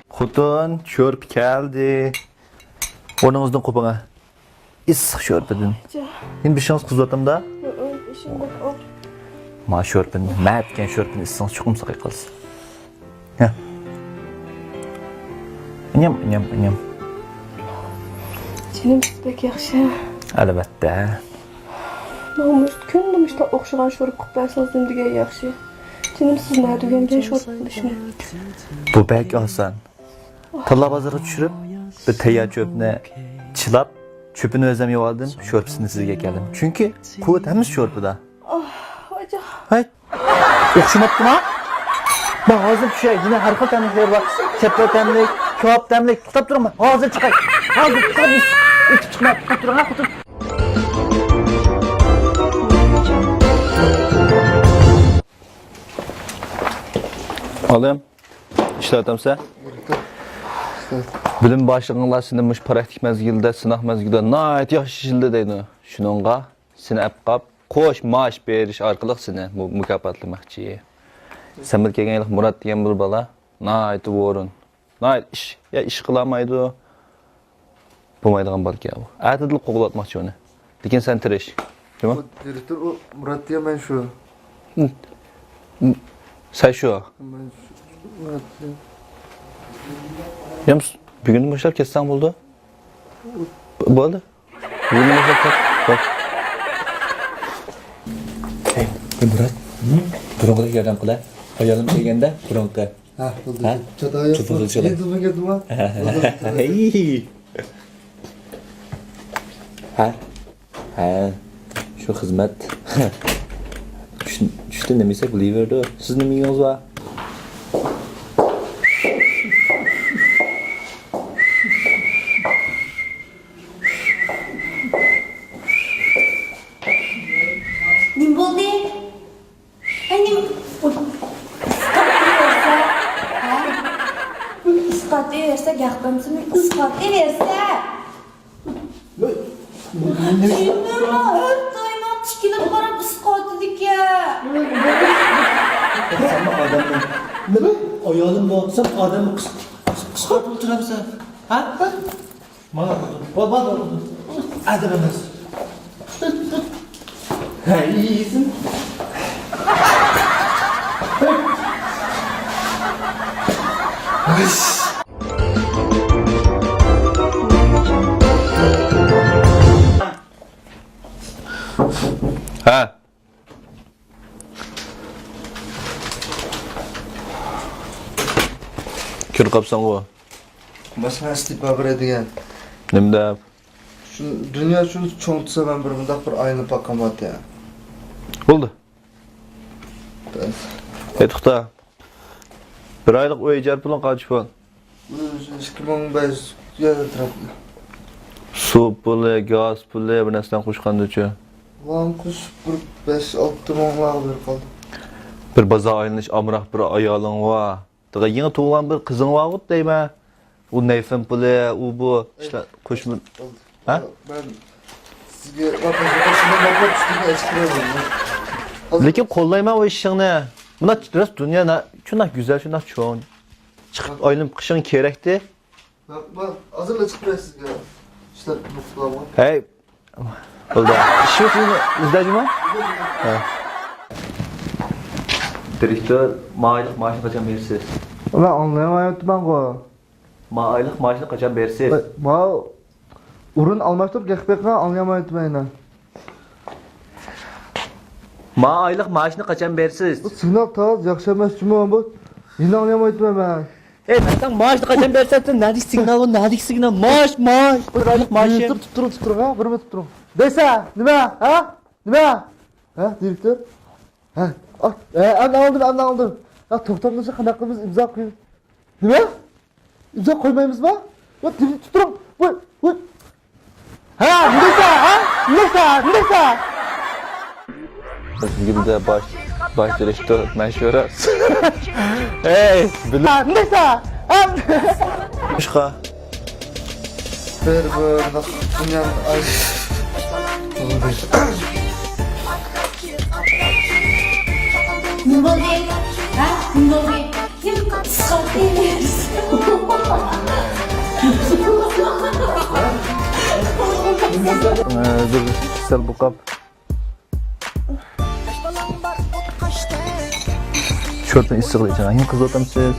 Xutun, şörp geldi. Ornunuzdan kopana. İssıq şörpedin. Şimdi bir şans kızladım da. Ma şörpün, mətken şörpün issınız çok umsaq yıqılsın. Heh. İnyam. Canım siz pek yaxşı. Əlbəttə. Namus, kündüm işte oxşayan şorup qıplarsanız dümdüge yaxşı. Canım siz nerede öyrənəcən şorup qılışını? Bu bək asan. Talla bazara düşürüp, bir teyyar çöpüne çılap, çöpünü özlem yuvaldım, şörpüsünü sizge geldim. Çünkü kuvvet hemiz şörpüda. Hoca. Hayır. Okşumattım ha? Bak ağzım düşer, yine harika temlikler var. Çeple temlik, kebap temlik, tutup durma. Ağzım çıkar. Ağzım çıkar. İç çıkma, tutup durma, tutup. Alayım. İşletemse. Bilim başlığınlar sinirmiş praktik mezgilde, sınav mezgilde nayet yaxşı işildi deydi. Şununla seni əpqab, koş maaş beriş arqılıq seni bu mükafatlamakçıyı. Sen bir kelgen Murat diyen bir bala, nayet uğurun. Nayet iş, ya iş kılamaydı o. Bulmaydıgan balık ya bu. Ədədil qoğulatmakçı onu. Lekin sen tireş. Değil mi? O direktör o Murat diyen ben şu. Sen şu. Ben şu Murat diyen. Ya bir gün başlar kessen buldu. Bu arada. Bir gün başlar bak. Hey, Murat. Burunga yardım kıla. Ayalım degende burunga. Ha, oldu. Ha? Çada yapma. Çada, çada. Geldim ha. Hey. Ha. Şu hizmet. Düştün demeyse biliverdi. Siz ne miyiz var? Nim bo'ldi? Nim isqot versa, gapimsizmi? Isqot versa. Nima? To'yma tikilib qarab isqot dedik-ya. Sen adamın. Nima? Ayolun bo'lsa adamı qisqart o'tiramisan. Ha? Mana baba. Adam emas. Ha, iyisin. Ha. Kür kapsan o. Başka istip haber edigen. Nimde? Şu dünya şu çoğultsa ben bir bunda bir aynı pakamat ya. Oldu. Ben. Etkta. Bir aylık o icar pulun kaç pul? 2500 tarafı. Su pulu, gaz pulu, bir nesden kuşkandı uçu. Lan kuş bir 5-6 monlar bir kaldı. Bir baza ayınış amrah bir ayalın var. Daga yeni tuğulan bir kızın var mı deyme? O neyfin pulu, o bu. İşte kuş mu? Ha? Ben sizge bakın bakıp üstüne eskirelim. Lekin kollayma o işini. Buna biraz dünya şuna güzel, şuna çoğun. Çıkıp ayınıp kışın kerekti. Bak hazırla çıkıyor sizge. İşte mutlaka. Hey. Oldu. İşi yok mu? İzdacı mı? Direktör aylık maaşını kaçan versiz. Ben anlayamayım ben ko. Aylık maaşını kaçan versiz. Ma ürün almıştım gekbekten anlayamayım ben. Aylık maaşını kaçan versiz. Bu signal taz yakşamaz cuma bu. Yine anlayamayım ben. Hey sen maaşını kaçan versiz. Nedik signal o nedik signal maaş. Bir aylık maaşı. Tuttur ha, bir mi tuttur. Dese, nime ha? Nime? Ha, direktör? Ha, anla aldım. Ya toptamızı kanakımız imza koyuyor. Nime? İmza koymayımız mı? Ya tutturun. Bu. Ha, neyse. Bugün de baş direktör meşhur. Hey, bilir. Ha, neyse. Başka. Bir dünyanın ay. Ne oldu? Ha? Ne oldu? Kim ıspat deyversin. Dur, sel bu kap. Şortunu istiqlayacağım. Hem kız otam siz.